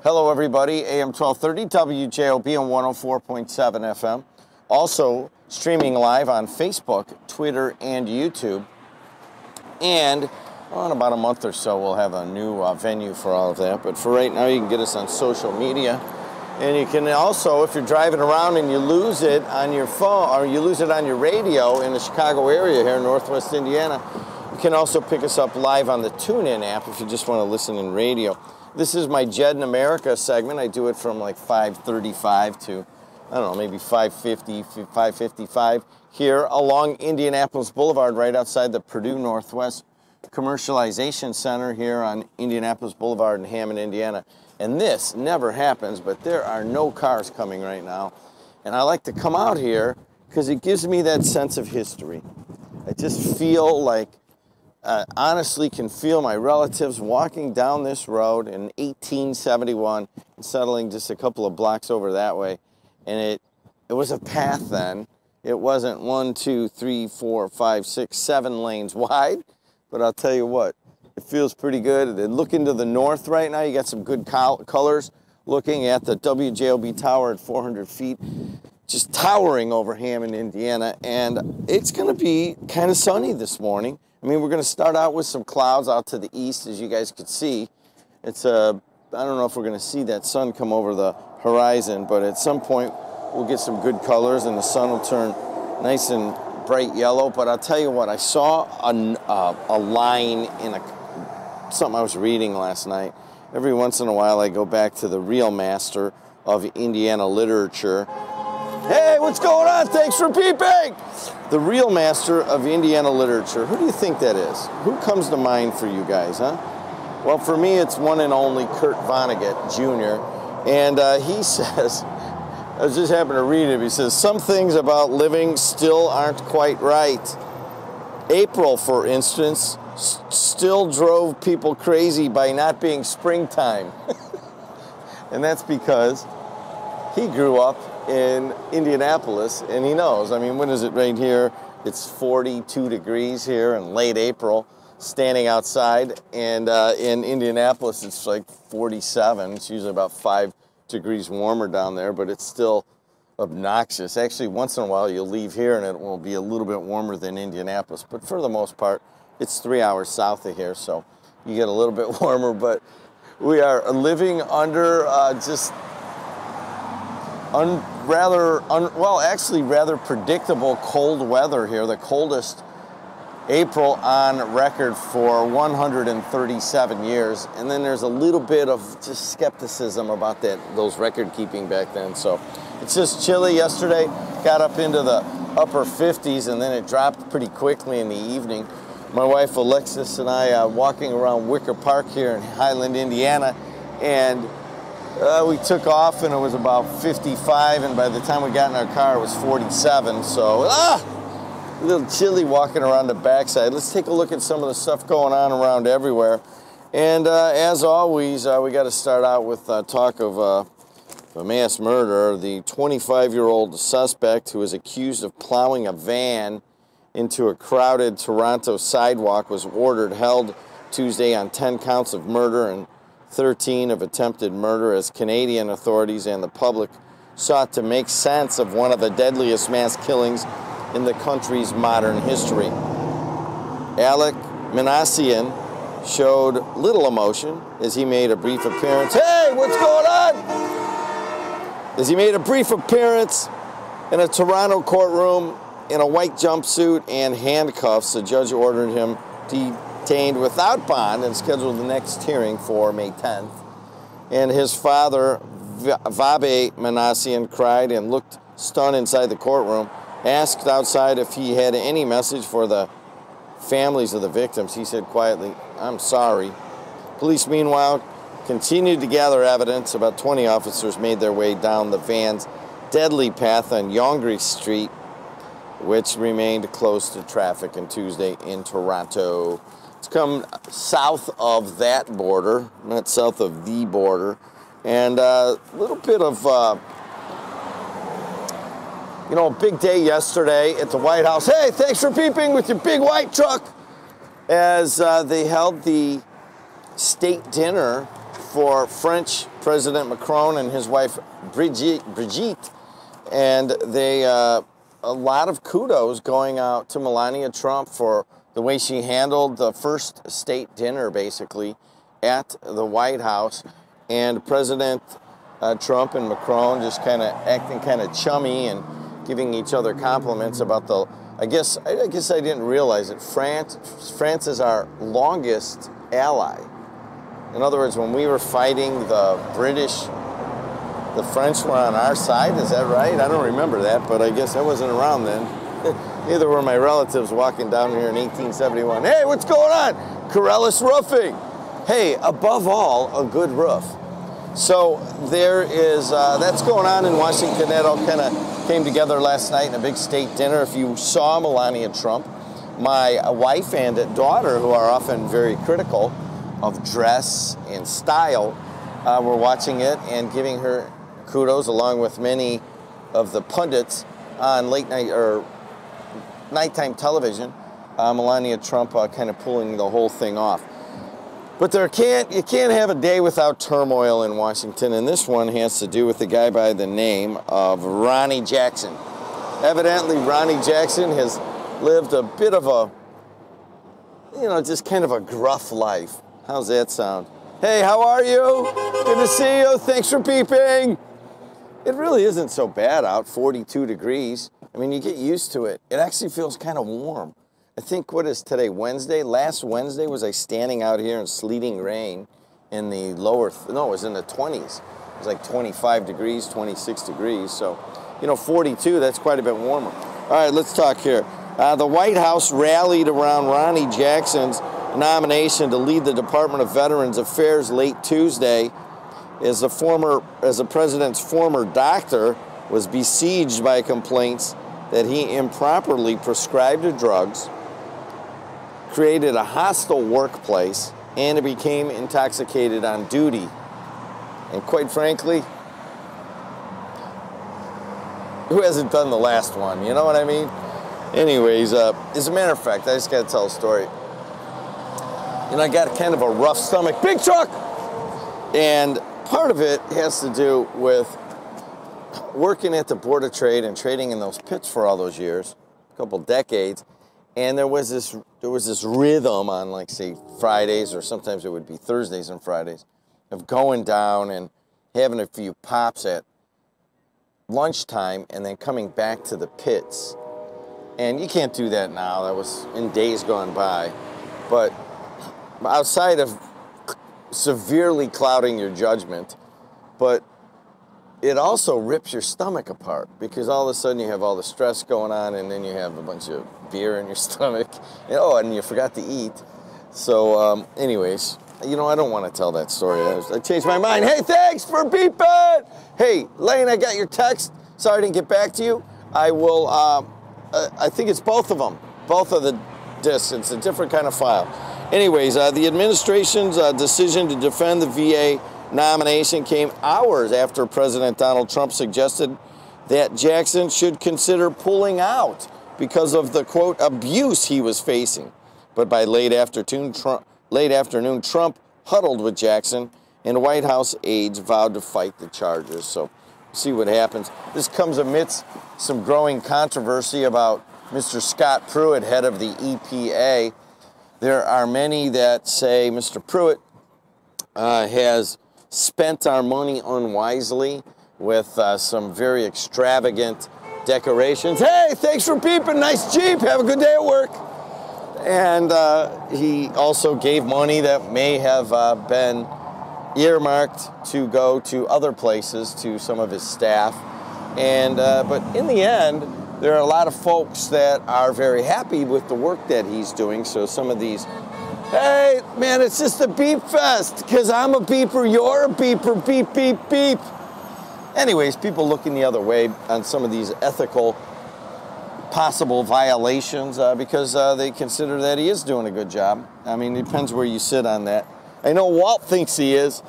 Hello, everybody. AM 1230 WJOB and 104.7 FM. Also streaming live on Facebook, Twitter, and YouTube. And in about a month or so, we'll have a new venue for all of that. But for right now, you can get us on social media. And you can also, if you're driving around and you lose it on your phone or you lose it on your radio in the Chicago area here in Northwest Indiana, you can also pick us up live on the TuneIn app if you just want to listen in radio. This is my JED in America segment. I do it from like 5:35 to, I don't know, maybe 5:50, 5:55 here along Indianapolis Boulevard, right outside the Purdue Northwest Commercialization Center here on Indianapolis Boulevard in Hammond, Indiana. And this never happens, but there are no cars coming right now. And I like to come out here because it gives me that sense of history. I just feel like, honestly can feel my relatives walking down this road in 1871 and settling just a couple of blocks over that way. And it was a path then. It wasn't 1, 2, 3, 4, 5, 6, 7 lanes wide, but I'll tell you what, it feels pretty good. And looking to the north right now, you got some good colors looking at the WJOB tower at 400 feet, just towering over Hammond, Indiana. And it's going to be kind of sunny this morning. I mean, we're going to start out with some clouds out to the east, as you guys could see. It's I don't know if we're going to see that sun come over the horizon, but at some point we'll get some good colors and the sun will turn nice and bright yellow. But I'll tell you what, I saw a line in something I was reading last night. Every once in a while I go back to the real master of Indiana literature. Hey, what's going on? Thanks for peeping! The real master of Indiana literature. Who do you think that is? Who comes to mind for you guys, huh? Well, for me, it's one and only Kurt Vonnegut, Jr. And he says, I was just happening to read it, he says, some things about living still aren't quite right. April, for instance, still drove people crazy by not being springtime. And that's because he grew up in Indianapolis, and he knows. I mean, when is it right here? It's 42 degrees here in late April, standing outside, and in Indianapolis it's like 47. It's usually about 5 degrees warmer down there, but it's still obnoxious. Actually, once in a while you'll leave here and it will be a little bit warmer than Indianapolis, but for the most part, it's 3 hours south of here, so you get a little bit warmer. But we are living under rather predictable cold weather here. The coldest April on record for 137 years. And then there's a little bit of just skepticism about those record keeping back then. So it's just chilly. Yesterday got up into the upper 50s and then it dropped pretty quickly in the evening. My wife Alexis and I walking around Wicker Park here in Highland, Indiana, and we took off and it was about 55, and by the time we got in our car it was 47, so a little chilly walking around the backside. Let's take a look at some of the stuff going on around everywhere. And as always, we got to start out with talk of a mass murder. The 25-year-old suspect who is accused of plowing a van into a crowded Toronto sidewalk was held Tuesday on 10 counts of murder and 13 of attempted murder as Canadian authorities and the public sought to make sense of one of the deadliest mass killings in the country's modern history. Alec Minassian showed little emotion as he made a brief appearance. Hey, what's going on? As he made a brief appearance in a Toronto courtroom in a white jumpsuit and handcuffs, the judge ordered him detained without bond and scheduled the next hearing for May 10th. And his father, Vabe Minassian, cried and looked stunned inside the courtroom. Asked outside if he had any message for the families of the victims, he said quietly, "I'm sorry." Police, meanwhile, continued to gather evidence. About 20 officers made their way down the van's deadly path on Yonge Street, which remained closed to traffic on Tuesday in Toronto. It's come south of that border, not south of the border, and a little bit of, a big day yesterday at the White House. Hey, thanks for peeping with your big white truck. As they held the state dinner for French President Macron and his wife Brigitte, and they a lot of kudos going out to Melania Trump for the way she handled the first state dinner, basically, at the White House, and President Trump and Macron just kind of acting kind of chummy and giving each other compliments about the. I guess I didn't realize it. France is our longest ally. In other words, when we were fighting the British, the French were on our side. Is that right? I don't remember that, but I guess I wasn't around then. Neither were my relatives walking down here in 1871. Hey, what's going on? Corellis Roofing. Hey, above all, a good roof. So there is, that's going on in Washington. That all kind of came together last night in a big state dinner. If you saw Melania Trump, my wife and daughter, who are often very critical of dress and style, were watching it and giving her kudos, along with many of the pundits on late night or nighttime television. Melania Trump kind of pulling the whole thing off. But you can't have a day without turmoil in Washington, and this one has to do with a guy by the name of Ronnie Jackson. Evidently, Ronnie Jackson has lived a bit of a, just kind of a gruff life. How's that sound? Hey, how are you? Good to see you. Thanks for peeping. It really isn't so bad out, 42 degrees. I mean, you get used to it. It actually feels kind of warm. I think, what is today, Wednesday? Last Wednesday was I standing out here in sleeting rain in the lower, no, it was in the 20s. It was like 25 degrees, 26 degrees. So, 42, that's quite a bit warmer. All right, let's talk here. The White House rallied around Ronnie Jackson's nomination to lead the Department of Veterans Affairs late Tuesday as the president's former doctor was besieged by complaints that he improperly prescribed drugs, created a hostile workplace, and became intoxicated on duty. And quite frankly, who hasn't done the last one? You know what I mean? Anyways, as a matter of fact, I just got to tell a story. I got kind of a rough stomach. Big truck! And part of it has to do with working at the Board of Trade and trading in those pits for all those years, a couple decades. And there was this rhythm on, like, say, Fridays, or sometimes it would be Thursdays and Fridays, of going down and having a few pops at lunchtime and then coming back to the pits. And you can't do that now. That was in days gone by. But outside of severely clouding your judgment, but it also rips your stomach apart, because all of a sudden you have all the stress going on, and then you have a bunch of beer in your stomach. And you forgot to eat. So anyways, I don't want to tell that story. I changed my mind. Hey, thanks for beeping. Hey, Lane, I got your text. Sorry I didn't get back to you. I will, I think it's both of them. Both of the discs. It's a different kind of file. Anyways, the administration's decision to defend the VA nomination came hours after President Donald Trump suggested that Jackson should consider pulling out because of the, quote, abuse he was facing. But by late afternoon, Trump huddled with Jackson, and White House aides vowed to fight the charges. So see what happens. This comes amidst some growing controversy about Mr. Scott Pruitt, head of the EPA. There are many that say Mr. Pruitt has spent our money unwisely with some very extravagant decorations. Hey, thanks for peeping. Nice Jeep. Have a good day at work. And he also gave money that may have been earmarked to go to other places, to some of his staff. And but in the end, there are a lot of folks that are very happy with the work that he's doing. So some of these, hey, man, it's just a beep fest, because I'm a beeper, you're a beeper, beep, beep, beep. Anyways, people looking the other way on some of these ethical possible violations because they consider that he is doing a good job. I mean, it depends where you sit on that. I know Walt thinks he is.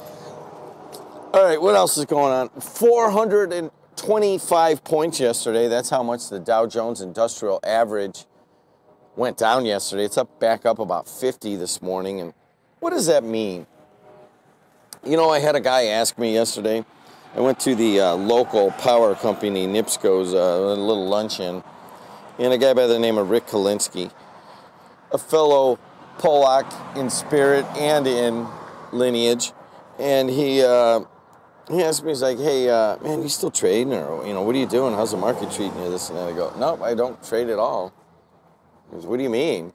All right, what else is going on? 425 points yesterday. That's how much the Dow Jones Industrial Average went down yesterday. It's back up about 50 this morning. And what does that mean? You know, I had a guy ask me yesterday. I went to the local power company, NIPSCO's, a little luncheon, and a guy by the name of Rick Kalinsky, a fellow Polak in spirit and in lineage, and he asked me, he's like, hey, man, you still trading, or, you know, what are you doing? How's the market treating you, this and that? I go, nope, I don't trade at all. He goes, what do you mean?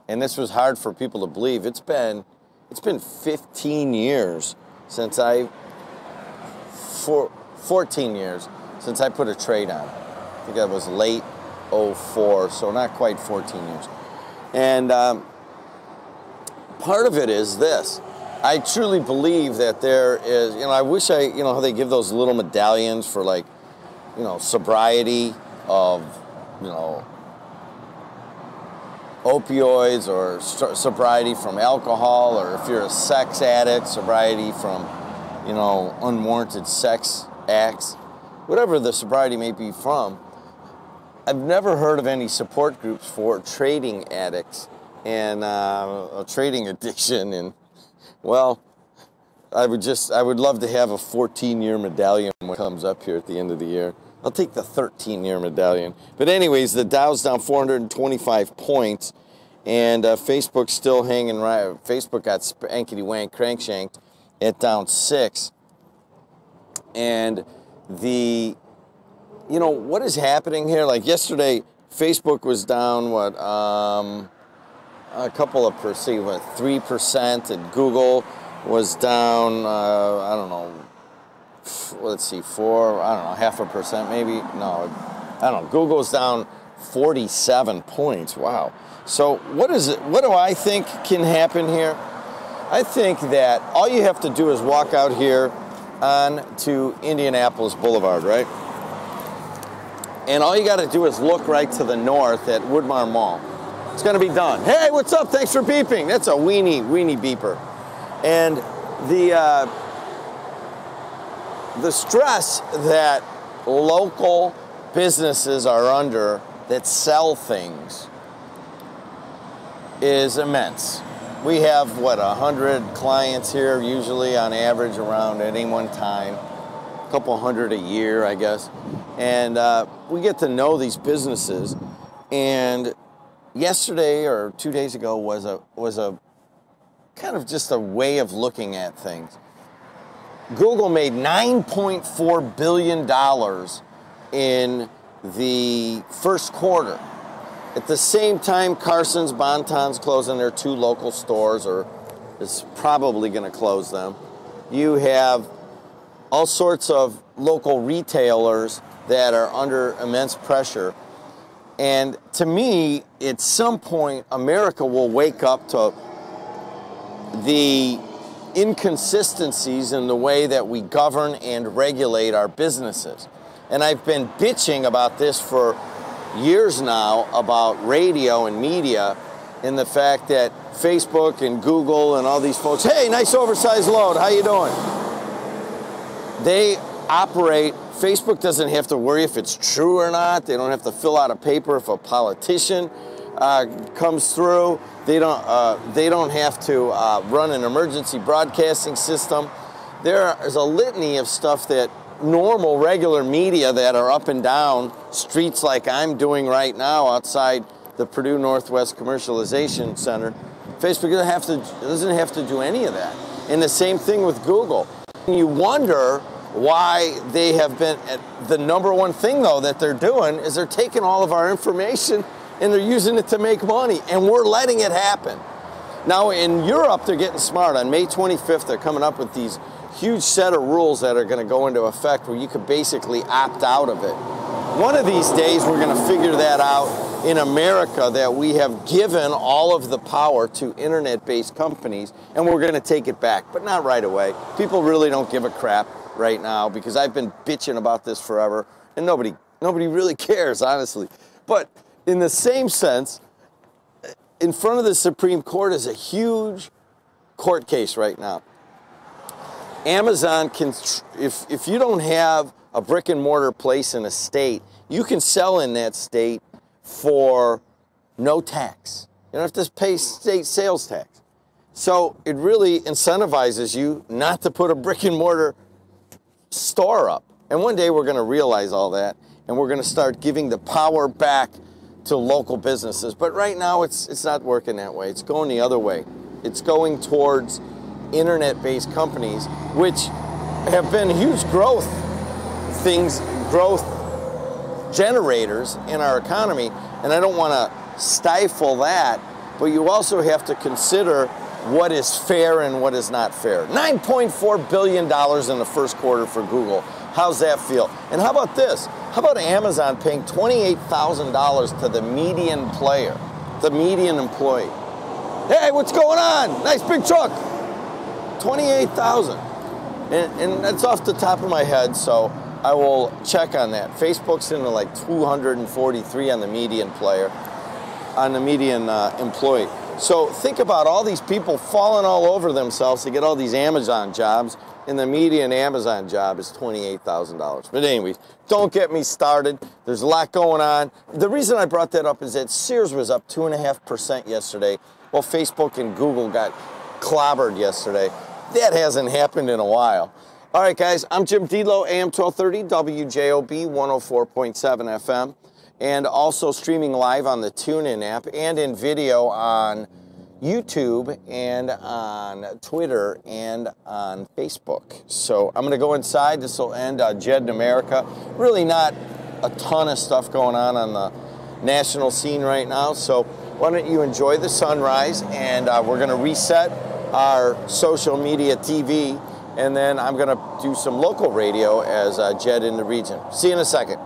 And this was hard for people to believe. It's been 15 years since 14 years since I put a trade on. I think that was late 04, so not quite 14 years. And part of it is this. I truly believe that there is, you know, I wish you know, how they give those little medallions for, like, you know, sobriety of, you know, opioids, or sobriety from alcohol, or if you're a sex addict, sobriety from, you know, unwarranted sex acts, whatever the sobriety may be from. I've never heard of any support groups for trading addicts and a trading addiction. And, well, I would love to have a 14-year medallion when it comes up here at the end of the year. I'll take the 13-year medallion. But anyways, the Dow's down 425 points, and Facebook's still hanging right. Facebook got spankety-wank, crankshanked at down 6. And you know, what is happening here? Like yesterday, Facebook was down, what, a couple of percent, what, 3%, and Google was down, I don't know, let's see, 4, I don't know, 0.5% maybe. No, I don't know. Google's down 47 points. Wow. So what do I think can happen here? I think that all you have to do is walk out here on to Indianapolis Boulevard, right? And all you got to do is look right to the north at Woodmar Mall. It's going to be done. Hey, what's up? Thanks for beeping. That's a weenie beeper. And the stress that local businesses are under that sell things is immense. We have, what, 100 clients here, usually on average around at any one time, a couple hundred a year, I guess. And we get to know these businesses. And yesterday or 2 days ago was a kind of just a way of looking at things. Google made $9.4 billion in the first quarter. At the same time, Carson's, Bonton's closing their 2 local stores, or is probably going to close them. You have all sorts of local retailers that are under immense pressure. And to me, at some point, America will wake up to the inconsistencies in the way that we govern and regulate our businesses. And I've been bitching about this for years now, about radio and media, and the fact that Facebook and Google and all these folks, hey, nice oversized load, how you doing? They operate, Facebook doesn't have to worry if it's true or not. They don't have to fill out a paper if a politician comes through. They don't have to run an emergency broadcasting system. There is a litany of stuff that normal, regular media that are up and down streets like I'm doing right now outside the Purdue Northwest Commercialization Center. Facebook doesn't have to do any of that. And the same thing with Google. You wonder why they have been, the number one thing though that they're doing is they're taking all of our information and they're using it to make money, and we're letting it happen. Now in Europe, they're getting smart. On May 25th, they're coming up with these huge set of rules that are going to go into effect where you could basically opt out of it. One of these days, we're going to figure that out in America, that we have given all of the power to internet-based companies, and we're going to take it back, but not right away. People really don't give a crap right now, because I've been bitching about this forever, and nobody really cares, honestly. But in the same sense, in front of the Supreme Court is a huge court case right now. Amazon can, if you don't have a brick and mortar place in a state, you can sell in that state for no tax. You don't have to pay state sales tax. So it really incentivizes you not to put a brick and mortar store up. And one day we're going to realize all that, and we're going to start giving the power back to local businesses. But right now it's not working that way. It's going the other way. It's going towards internet-based companies, which have been huge growth generators in our economy. And I don't want to stifle that, but you also have to consider what is fair and what is not fair. $9.4 billion in the first quarter for Google. How's that feel? And how about this? How about Amazon paying $28,000 to the median player, the median employee? Hey, what's going on? Nice big truck. $28,000. And that's off the top of my head, so I will check on that. Facebook's into like 243 on the median player, on the median employee. So think about all these people falling all over themselves to get all these Amazon jobs, and the median Amazon job is $28,000. But anyways, don't get me started. There's a lot going on. The reason I brought that up is that Sears was up 2.5% yesterday, while Facebook and Google got clobbered yesterday. That hasn't happened in a while. All right, guys, I'm Jim Delo, AM 1230, WJOB 104.7 FM. And also streaming live on the TuneIn app and in video on YouTube and on Twitter and on Facebook. So I'm going to go inside. This will end JED in America. Really not a ton of stuff going on the national scene right now. So why don't you enjoy the sunrise, and we're going to reset our social media TV, and then I'm going to do some local radio as JED in the region. See you in a second.